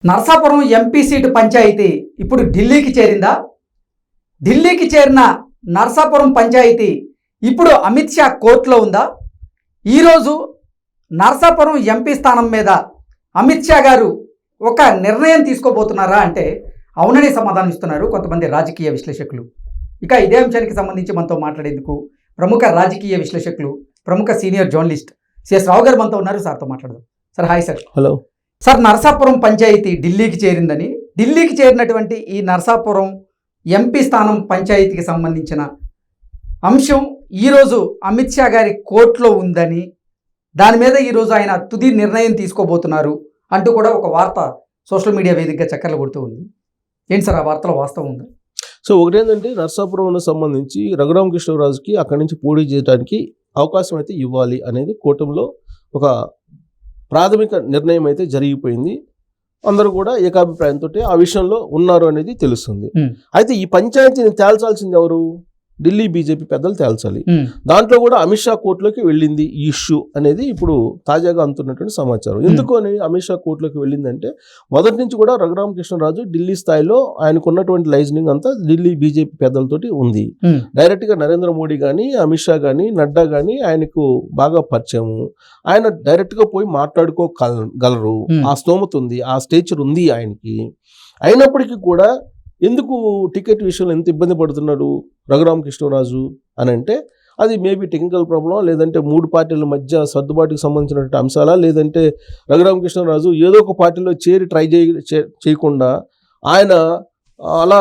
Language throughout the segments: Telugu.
నర్సాపురం ఎంపీ సీటు పంచాయతీ ఇప్పుడు ఢిల్లీకి చేరిందా? ఢిల్లీకి చేరిన నర్సాపురం పంచాయతీ ఇప్పుడు అమిత్ షా కోర్టులో ఉందా? ఈరోజు నర్సాపురం ఎంపీ స్థానం మీద అమిత్ షా గారు ఒక నిర్ణయం తీసుకోబోతున్నారా అంటే అవునని సమాధానం ఇస్తున్నారు కొంతమంది రాజకీయ విశ్లేషకులు. ఇక ఇదే అంశానికి సంబంధించి మనతో మాట్లాడేందుకు ప్రముఖ రాజకీయ విశ్లేషకులు, ప్రముఖ సీనియర్ జర్నలిస్ట్ సిఎస్ రావు గారు మనతో ఉన్నారు. సార్తో మాట్లాడదాం. Sir hi sir. Hello sir, Narsapuram పంచాయతీ ఢిల్లీకి చేరిందని, ఢిల్లీకి చేరినటువంటి ఈ నర్సాపురం ఎంపీ స్థానం పంచాయతీకి సంబంధించిన అంశం ఈరోజు అమిత్ షా గారి కోర్టులో ఉందని, దాని మీద ఈరోజు ఆయన తుది నిర్ణయం తీసుకోబోతున్నారు అంటూ కూడా ఒక వార్త సోషల్ మీడియా వేదికగా చక్కర్లు కొడుతూ ఉంది. ఏంటి సార్ ఆ వార్తలో వాస్తవం ఉందా? సో ఒకటేంటంటే నర్సాపురం సంబంధించి రఘురామకృష్ణరాజుకి అక్కడి నుంచి పోటీ చేయడానికి అవకాశం అయితే ఇవ్వాలి అనేది కూటమిలో ఒక ప్రాథమిక నిర్ణయం అయితే జరిగిపోయింది. అందరూ కూడా ఏకాభిప్రాయంతో ఆ విషయంలో ఉన్నారు అనేది తెలుస్తుంది. అయితే ఈ పంచాయతీని తేల్చాల్సింది ఎవరు? ఢిల్లీ బీజేపీ పెద్దలు తేల్చాలి. దాంట్లో కూడా అమిత్ షా కోర్టులోకి వెళ్ళింది ఈ ఇష్యూ అనేది ఇప్పుడు తాజాగా అందుతున్నటువంటి సమాచారం. ఎందుకు అని అమిత్ షా కోర్టులోకి వెళ్ళిందంటే, మొదటి నుంచి కూడా రఘురామకృష్ణరాజు ఢిల్లీ స్థాయిలో ఆయనకు ఉన్నటువంటి లైజనింగ్ అంతా ఢిల్లీ బీజేపీ పెద్దలతోటి ఉంది. డైరెక్ట్గా నరేంద్ర మోడీ కానీ, అమిత్ షా కానీ, నడ్డా కానీ ఆయనకు బాగా పరిచయము. ఆయన డైరెక్ట్గా పోయి మాట్లాడుకోగలరు. ఆ స్తోమత ఉంది, ఆ స్టేచర్ ఉంది ఆయనకి. అయినప్పటికీ కూడా ఎందుకు టికెట్ విషయంలో ఎంత ఇబ్బంది పడుతున్నాడు రఘురామకృష్ణరాజు అని అంటే, అది మేబీ టెక్నికల్ ప్రాబ్లం, లేదంటే మూడు పార్టీల మధ్య సర్దుబాటుకు సంబంధించినటువంటి అంశాలా, లేదంటే రఘురామకృష్ణరాజు ఏదో ఒక పార్టీలో చేరి ట్రై చేయకుండా ఆయన అలా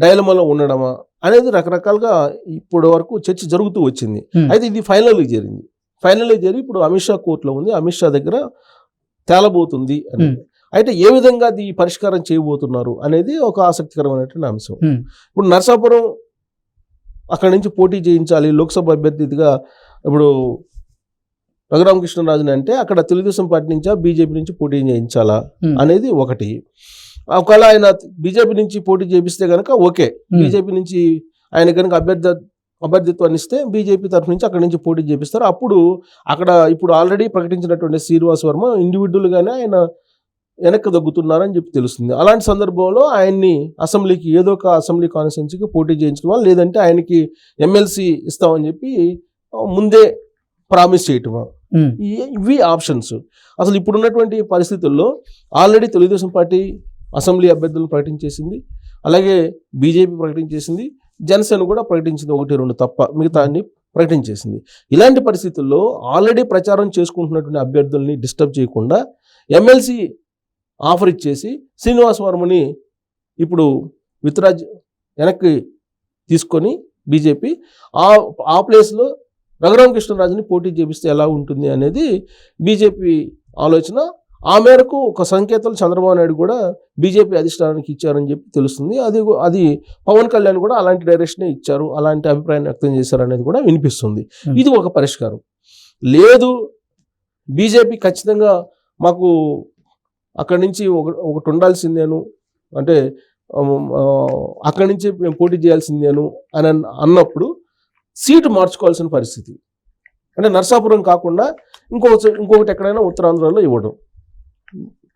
డైలమాలో ఉండడమా అనేది రకరకాలుగా ఇప్పటి వరకు చర్చ జరుగుతూ వచ్చింది. అయితే ఇది ఫైనల్గా జరిగి ఇప్పుడు అమిత్ షా కోర్టులో ఉంది, అమిత్ షా దగ్గర తేలబోతుంది అని. అయితే ఏ విధంగా అది పరిష్కారం చేయబోతున్నారు అనేది ఒక ఆసక్తికరమైనటువంటి అంశం. ఇప్పుడు నర్సాపురం అక్కడి నుంచి పోటీ చేయించాలి లోక్సభ అభ్యర్థిగా ఇప్పుడు రఘురామకృష్ణరాజుని అంటే, అక్కడ తెలుగుదేశం పార్టీ నుంచా బీజేపీ నుంచి పోటీ చేయించాలా అనేది ఒకటి. ఒకవేళ ఆయన బీజేపీ నుంచి పోటీ చేపిస్తే కనుక ఓకే, బీజేపీ నుంచి ఆయన కనుక అభ్యర్థిత్వాన్ని ఇస్తే బీజేపీ తరఫు నుంచి అక్కడి నుంచి పోటీ చేపిస్తారు. అప్పుడు అక్కడ ఇప్పుడు ఆల్రెడీ ప్రకటించినటువంటి శ్రీనివాస్ వర్మ ఇండివిజువల్గానే ఆయన వెనక్కి దగ్గుతున్నారని చెప్పి తెలుస్తుంది. అలాంటి సందర్భంలో ఆయన్ని అసెంబ్లీకి ఏదో ఒక అసెంబ్లీ కాన్స్టిట్యున్సీకి పోటీ చేయించడం, లేదంటే ఆయనకి ఎమ్మెల్సీ ఇస్తామని చెప్పి ముందే ప్రామిస్ చేయటం, ఇవి ఆప్షన్స్. అసలు ఇప్పుడున్నటువంటి పరిస్థితుల్లో ఆల్రెడీ తెలుగుదేశం పార్టీ అసెంబ్లీ అభ్యర్థులను ప్రకటించేసింది, అలాగే బీజేపీ ప్రకటించేసింది, జనసేన కూడా ప్రకటించింది, 1-2 తప్ప మిగతా అన్ని ప్రకటించేసింది. ఇలాంటి పరిస్థితుల్లో ఆల్రెడీ ప్రచారం చేసుకుంటున్నటువంటి అభ్యర్థుల్ని డిస్టర్బ్ చేయకుండా ఎమ్మెల్సీ ఆఫర్ ఇచ్చేసి శ్రీనివాస్ వర్మని ఇప్పుడు విత్రాజ్ వెనక్కి తీసుకొని బీజేపీ ఆ ప్లేస్లో రఘురామకృష్ణరాజుని పోటీ చేపిస్తే ఎలా ఉంటుంది అనేది బీజేపీ ఆలోచన. ఆ మేరకు ఒక సంకేతాలు చంద్రబాబు నాయుడు కూడా బీజేపీ అధిష్టానానికి ఇచ్చారని చెప్పి తెలుస్తుంది. అది పవన్ కళ్యాణ్ కూడా అలాంటి డైరెక్షనే ఇచ్చారు, అలాంటి అభిప్రాయాన్ని వ్యక్తం చేశారు అనేది కూడా వినిపిస్తుంది. ఇది ఒక పరిష్కారం. లేదు, బీజేపీ ఖచ్చితంగా మాకు అక్కడి నుంచి ఒకటి ఉండాల్సిందేను, అంటే అక్కడి నుంచి మేము పోటీ చేయాల్సిందేను అని అన్నప్పుడు సీటు మార్చుకోవాల్సిన పరిస్థితి. అంటే నర్సాపురం కాకుండా ఇంకొకటి ఎక్కడైనా ఉత్తరాంధ్రలో ఇవ్వడం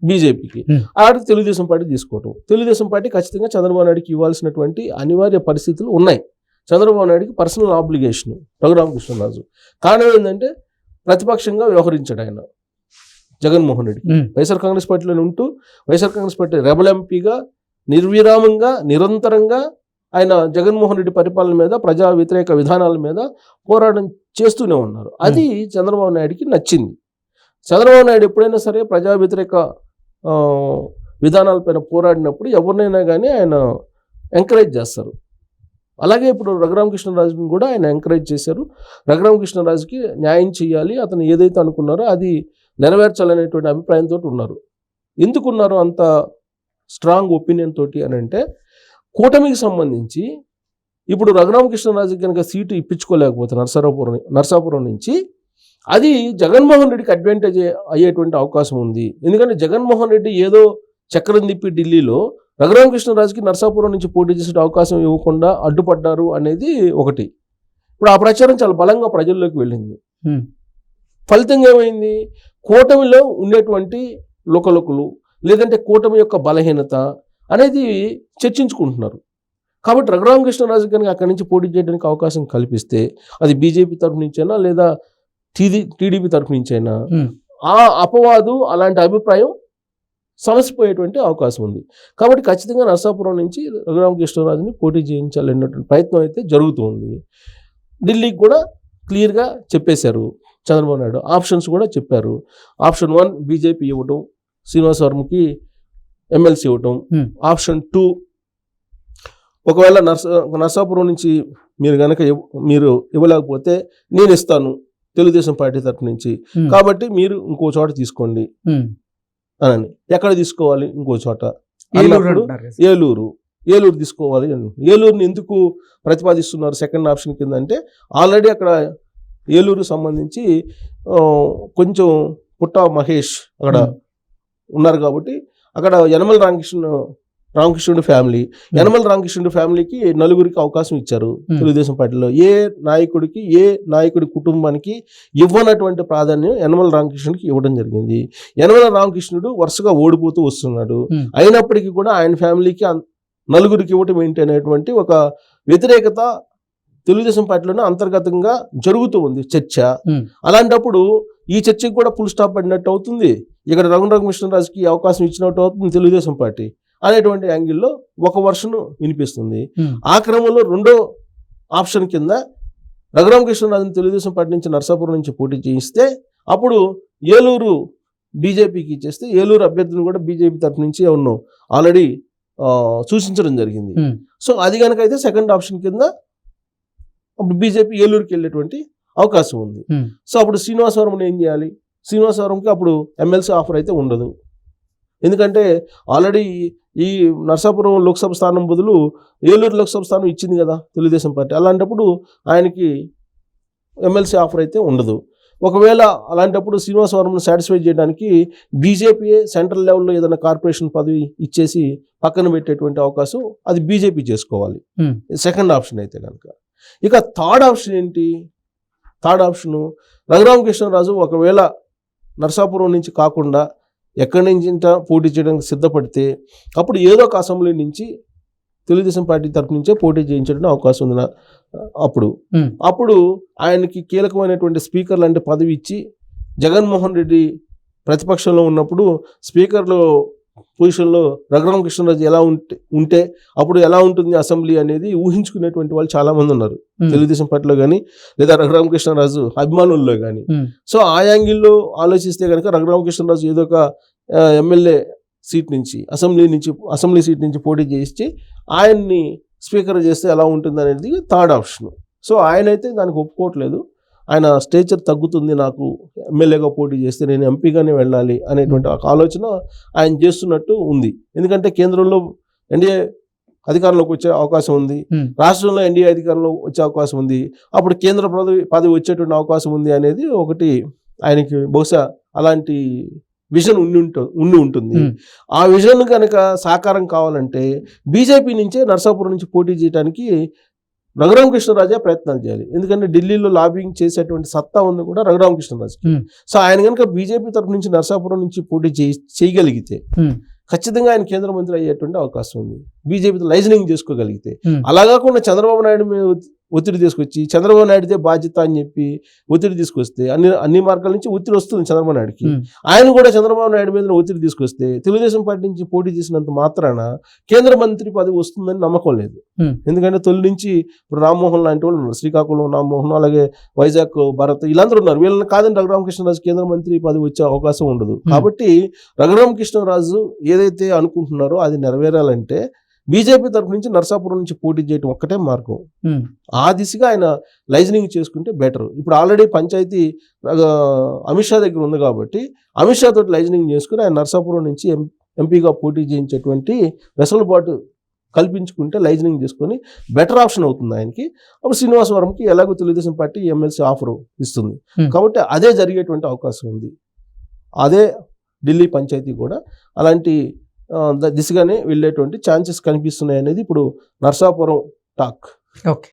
బీజేపీకి, ఆడికి తెలుగుదేశం పార్టీ తీసుకోవటం. తెలుగుదేశం పార్టీ ఖచ్చితంగా చంద్రబాబు నాయుడికి ఇవ్వాల్సినటువంటి అనివార్య పరిస్థితులు ఉన్నాయి. చంద్రబాబు నాయుడికి పర్సనల్ ఆబ్లిగేషన్ రఘురామకృష్ణరాజు. కారణం ఏంటంటే ప్రతిపక్షంగా వ్యవహరించాడు ఆయన జగన్మోహన్ రెడ్డి. వైఎస్ఆర్ కాంగ్రెస్ పార్టీలోనే ఉంటూ వైఎస్ఆర్ కాంగ్రెస్ పార్టీ రెబల్ ఎంపీగా నిర్విరామంగా నిరంతరంగా ఆయన జగన్మోహన్ రెడ్డి పరిపాలన మీద, ప్రజా వ్యతిరేక విధానాల మీద పోరాటం చేస్తూనే ఉన్నారు. అది చంద్రబాబు నాయుడికి నచ్చింది. చంద్రబాబు నాయుడు ఎప్పుడైనా సరే ప్రజా వ్యతిరేక విధానాలపైన పోరాడినప్పుడు ఎవరినైనా కానీ ఆయన ఎంకరేజ్ చేస్తారు. అలాగే ఇప్పుడు రఘురామకృష్ణరాజుని కూడా ఆయన ఎంకరేజ్ చేశారు. రఘురామకృష్ణరాజుకి న్యాయం చేయాలి, అతను ఏదైతే అనుకున్నారో అది నెరవేర్చాలనేటువంటి అభిప్రాయంతో ఉన్నారు. ఎందుకున్నారు అంత స్ట్రాంగ్ ఒపీనియన్ తోటి అని అంటే, కూటమికి సంబంధించి ఇప్పుడు రఘురామకృష్ణరాజుకి కనుక సీటు ఇప్పించుకోలేకపోతే నర్సాపురం నుంచి అది జగన్మోహన్ రెడ్డికి అడ్వాంటేజ్ అయ్యేటువంటి అవకాశం ఉంది. ఎందుకంటే జగన్మోహన్ రెడ్డి ఏదో చక్రం తిప్పి ఢిల్లీలో రఘురామకృష్ణరాజుకి నర్సాపురం నుంచి పోటీ చేసే అవకాశం ఇవ్వకుండా అడ్డుపడ్డారు అనేది ఒకటి. ఇప్పుడు ఆ ప్రచారం చాలా బలంగా ప్రజల్లోకి వెళ్ళింది. ఫలితంగా ఏమైంది? కూటమిలో ఉండేటువంటి లోకలుకులు, లేదంటే కూటమి యొక్క బలహీనత అనేది చర్చించుకుంటున్నారు. కాబట్టి రఘురామకృష్ణరాజు కనుక అక్కడి నుంచి పోటీ చేయడానికి అవకాశం కల్పిస్తే అది బీజేపీ తరఫు నుంచైనా లేదా టీడీపీ తరఫు నుంచైనా ఆ అపవాదు అలాంటి అభిప్రాయం సమసిపోయేటువంటి అవకాశం ఉంది. కాబట్టి ఖచ్చితంగా నరసాపురం నుంచి రఘురామకృష్ణరాజుని పోటీ చేయించాలనేటువంటి ప్రయత్నం అయితే జరుగుతుంది. ఢిల్లీకి కూడా క్లియర్గా చెప్పేశారు చంద్రబాబు నాయుడు. ఆప్షన్స్ కూడా చెప్పారు. ఆప్షన్ 1 బీజేపీ ఇవ్వటం, శ్రీనివాస్ వర్మకి ఎమ్మెల్సీ ఇవ్వటం. ఆప్షన్ 2 ఒకవేళ నరసాపురం నుంచి మీరు కనుక మీరు ఇవ్వలేకపోతే నేను ఇస్తాను తెలుగుదేశం పార్టీ తరఫు నుంచి, కాబట్టి మీరు ఇంకో చోట తీసుకోండి అని. ఎక్కడ తీసుకోవాలి? ఇంకో చోట. ఏలూరు తీసుకోవాలి. ఏలూరుని ఎందుకు ప్రతిపాదిస్తున్నారు సెకండ్ ఆప్షన్ కింద అంటే, ఆల్రెడీ అక్కడ ఏలూరు సంబంధించి కొంచెం పుట్ట మహేష్ అక్కడ ఉన్నారు కాబట్టి అక్కడ యనమల రామకృష్ణుడి ఫ్యామిలీ, యనమల రామకృష్ణుడి ఫ్యామిలీకి 4 అవకాశం ఇచ్చారు తెలుగుదేశం పార్టీలో. ఏ నాయకుడి కుటుంబానికి ఇవ్వనటువంటి ప్రాధాన్యం యనమల రామకృష్ణుడికి ఇవ్వడం జరిగింది. యనమల రామకృష్ణుడు వరుసగా ఓడిపోతూ వస్తున్నాడు. అయినప్పటికీ కూడా ఆయన ఫ్యామిలీకి 4 ఇవ్వటం ఏంటి అనేటువంటి ఒక వ్యతిరేకత తెలుగుదేశం పార్టీలోనే అంతర్గతంగా జరుగుతూ ఉంది చర్చ. అలాంటప్పుడు ఈ చర్చకి కూడా ఫుల్ స్టాప్ పడినట్టు అవుతుంది. ఇక్కడ రఘురామకృష్ణరాజుకి అవకాశం ఇచ్చినట్టు అవుతుంది తెలుగుదేశం పార్టీ అనేటువంటి యాంగిల్లో ఒక వర్షన్ వినిపిస్తుంది. ఆ క్రమంలో రెండో ఆప్షన్ కింద రఘురామకృష్ణరాజుని తెలుగుదేశం పార్టీ నుంచి నరసాపురం నుంచి పోటీ చేయిస్తే అప్పుడు ఏలూరు బీజేపీకి ఇచ్చేస్తే ఏలూరు అభ్యర్థిని కూడా బీజేపీ తరఫు నుంచి ఎవరినో ఆల్రెడీ సూచించడం జరిగింది. సో అది కనుక అయితే సెకండ్ ఆప్షన్ కింద అప్పుడు బీజేపీ ఏలూరుకి వెళ్ళేటువంటి అవకాశం ఉంది. సో అప్పుడు శ్రీనివాసవరం ఏం చేయాలి? శ్రీనివాసవరంకి అప్పుడు ఎమ్మెల్సీ ఆఫర్ అయితే ఉండదు. ఎందుకంటే ఆల్రెడీ ఈ నరసాపురం లోక్సభ స్థానం బదులు ఏలూరు లోక్సభ స్థానం ఇచ్చింది కదా తెలుగుదేశం పార్టీ. అలాంటప్పుడు ఆయనకి ఎమ్మెల్సీ ఆఫర్ అయితే ఉండదు. ఒకవేళ అలాంటప్పుడు శ్రీనివాసవరంను సాటిస్ఫై చేయడానికి బీజేపీయే సెంట్రల్ లెవెల్లో ఏదైనా కార్పొరేషన్ పదవి ఇచ్చేసి పక్కన పెట్టేటువంటి అవకాశం అది బీజేపీ చేసుకోవాలి సెకండ్ ఆప్షన్ అయితే కనుక. ఇక థర్డ్ ఆప్షన్ ఏంటి? థర్డ్ ఆప్షను రఘురామకృష్ణరాజు ఒకవేళ నరసాపురం నుంచి కాకుండా ఎక్కడి నుంచి పోటీ చేయడానికి సిద్ధపడితే అప్పుడు ఏదో ఒక అసెంబ్లీ నుంచి తెలుగుదేశం పార్టీ తరఫు నుంచే పోటీ చేయించడానికి అవకాశం ఉంది. అప్పుడు ఆయనకి కీలకమైనటువంటి స్పీకర్ లాంటి పదవి ఇచ్చి జగన్మోహన్ రెడ్డి ప్రతిపక్షంలో ఉన్నప్పుడు స్పీకర్లో పొజిషన్లో రఘురామకృష్ణరాజు ఎలా ఉంటే అప్పుడు ఎలా ఉంటుంది అసెంబ్లీ అనేది ఊహించుకునేటువంటి వాళ్ళు చాలా మంది ఉన్నారు తెలుగుదేశం పార్టీలో కానీ లేదా రఘురామకృష్ణరాజు అభిమానుల్లో కానీ. సో ఆ యాంగిల్లో ఆలోచిస్తే కనుక రఘురామకృష్ణరాజు ఏదో ఒక ఎమ్మెల్యే సీట్ నుంచి అసెంబ్లీ సీట్ నుంచి పోటీ చేసి ఆయన్ని స్పీకర్ చేస్తే ఎలా ఉంటుంది అనేది థర్డ్ ఆప్షన్. సో ఆయన అయితే దానికి ఒప్పుకోవట్లేదు. ఆయన స్టేచర్ తగ్గుతుంది, నాకు ఎమ్మెల్యేగా పోటీ చేస్తే నేను ఎంపీగానే వెళ్ళాలి అనేటువంటి ఒక ఆలోచన ఆయన చేస్తున్నట్టు ఉంది. ఎందుకంటే కేంద్రంలో ఎన్డీఏ అధికారంలోకి వచ్చే అవకాశం ఉంది, రాష్ట్రంలో ఎన్డీఏ అధికారంలో వచ్చే అవకాశం ఉంది, అప్పుడు కేంద్ర పదవి వచ్చేటువంటి అవకాశం ఉంది అనేది ఒకటి ఆయనకి బహుశా అలాంటి విజన్ ఉండి ఉంటుంది. ఆ విజన్ కనుక సాకారం కావాలంటే బీజేపీ నుంచే నరసాపురం నుంచి పోటీ చేయడానికి రఘురామకృష్ణరాజే ప్రయత్నాలు చేయాలి. ఎందుకంటే ఢిల్లీలో లాబింగ్ చేసేటువంటి సత్తా ఉంది కూడా రఘురామకృష్ణరాజుకి. సో ఆయన కనుక బీజేపీ తరఫు నుంచి నరసాపురం నుంచి పోటీ చేయగలిగితే ఖచ్చితంగా ఆయన కేంద్ర మంత్రి అయ్యేటువంటి అవకాశం ఉంది, బీజేపీతో లైజనింగ్ చేసుకోగలిగితే. అలా కాకుండా చంద్రబాబు నాయుడు మీద ఒత్తిడి తీసుకొచ్చి చంద్రబాబు నాయుడుదే బాధ్యత అని చెప్పి ఒత్తిడి తీసుకొస్తే అన్ని మార్గాల నుంచి ఒత్తిడి వస్తుంది చంద్రబాబు నాయుడుకి. ఆయన కూడా చంద్రబాబు నాయుడు మీద ఒత్తిడి తీసుకొస్తే తెలుగుదేశం పార్టీ నుంచి పోటీ చేసినంత మాత్రాన కేంద్ర మంత్రి పదవి వస్తుందని నమ్మకం లేదు. ఎందుకంటే తొలి నుంచి ఇప్పుడు రామ్మోహన్ లాంటి వాళ్ళు ఉన్నారు, శ్రీకాకుళం రామ్మోహన్, అలాగే వైజాగ్ భరత్, వీళ్ళందరూ ఉన్నారు. వీళ్ళని కాదని రఘురామకృష్ణరాజు కేంద్ర మంత్రి పదవి వచ్చే అవకాశం ఉండదు. కాబట్టి రఘురామకృష్ణరాజు ఏదైతే అనుకుంటున్నారో అది నెరవేరాలంటే బీజేపీ తరఫు నుంచి నరసాపురం నుంచి పోటీ చేయడం ఒక్కటే మార్గం. ఆ దిశగా ఆయన లైజనింగ్ చేసుకుంటే బెటర్. ఇప్పుడు ఆల్రెడీ పంచాయతీ అమిత్ షా దగ్గర ఉంది కాబట్టి అమిత్ షా తోటి లైజనింగ్ చేసుకుని ఆయన నరసాపురం నుంచి ఎంపీగా పోటీ చేయించేటువంటి వెసులుబాటు కల్పించుకుంటే లైజనింగ్ చేసుకొని బెటర్ ఆప్షన్ అవుతుంది ఆయనకి. అప్పుడు శ్రీనివాసవరంకి ఎలాగో తెలుగుదేశం పార్టీ ఎమ్మెల్సీ ఆఫర్ ఇస్తుంది కాబట్టి అదే జరిగేటువంటి అవకాశం ఉంది. అదే ఢిల్లీ పంచాయతీ కూడా అలాంటి దిశగానే వెళ్ళేటువంటి ఛాన్సెస్ కనిపిస్తున్నాయి అనేది ఇప్పుడు నరసాపురం టాక్. ఓకే.